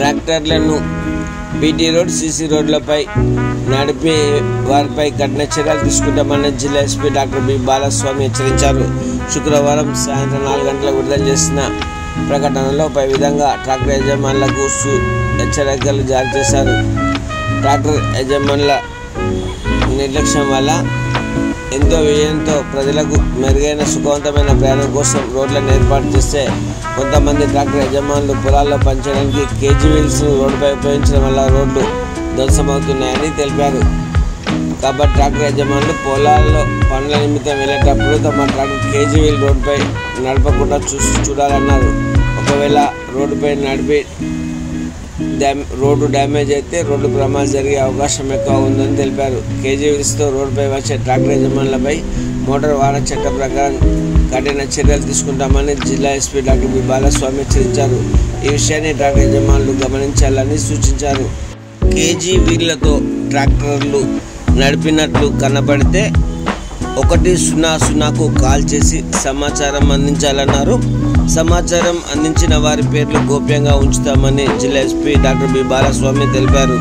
ట్రాక్టర్లను BT road, CC రోడ్లపై నడిపే వారిపై కఠిన చర్యలు తీసుకుంటామని జిల్లా ఎస్పీ డాక్టర్ బి బాలస్వామి హెచ్చరించారు. శుక్రవారం సాయంత్రం 4 గంటలకు విడుదల చేసిన ప్రకటనలో పై విధంగా ట్రాక్టర్ యజమానులకు హెచ్చరికలు జారీ చేశారు. ట్రాక్టర్ యజమానుల నిర్లక్ష్యం వల్ల ఎంతో వ్యయంతో ప్రజలకు మెరుగైన సుఖవంతమైన ప్రయాణం కోసం రోడ్లను ఏర్పాటు చేస్తే కొంతమంది ట్రాక్టర్ యజమానులు పొలాల్లో పనిచేయడానికి కేజీ వీల్స్ రోడ్డుపై ఉపయోగించడం వల్ల రోడ్లు ధ్వంసమవుతున్నాయని తెలిపారు. కాబట్టి ట్రాక్టర్ యజమానులు పొలాల్లో పనుల నిమిత్తం వెళ్ళేటప్పుడు తమ ట్రాక్టర్ కేజీ వీల్ రోడ్డుపై నడపకుండా చూడాలన్నారు. ఒకవేళ రోడ్డుపై నడిపి రోడ్డు డ్యామేజ్ అయితే రోడ్డు ప్రమాదం జరిగే అవకాశం ఎక్కువ ఉందని తెలిపారు. కేజీ వీల్స్తో రోడ్డుపై వచ్చే ట్రాక్టర్ యజమానులపై మోటార్ వాహన చట్టం ప్రకారం కఠిన చర్యలు తీసుకుంటామని జిల్లా ఎస్పీ డాక్టర్ బి బాలస్వామి హెచ్చరించారు. ఈ విషయాన్ని ట్రాక్టర్ యజమానులు గమనించాలని సూచించారు. కేజీ వీళ్లతో ట్రాక్టర్లు నడిపినట్లు కనబడితే 100కు కాల్ చేసి సమాచారం అందించాలన్నారు. సమాచారం అందించిన వారి పేర్లు గోప్యంగా ఉంచుతామని జిల్లా ఎస్పీ డాక్టర్ బి బాలస్వామి తెలిపారు.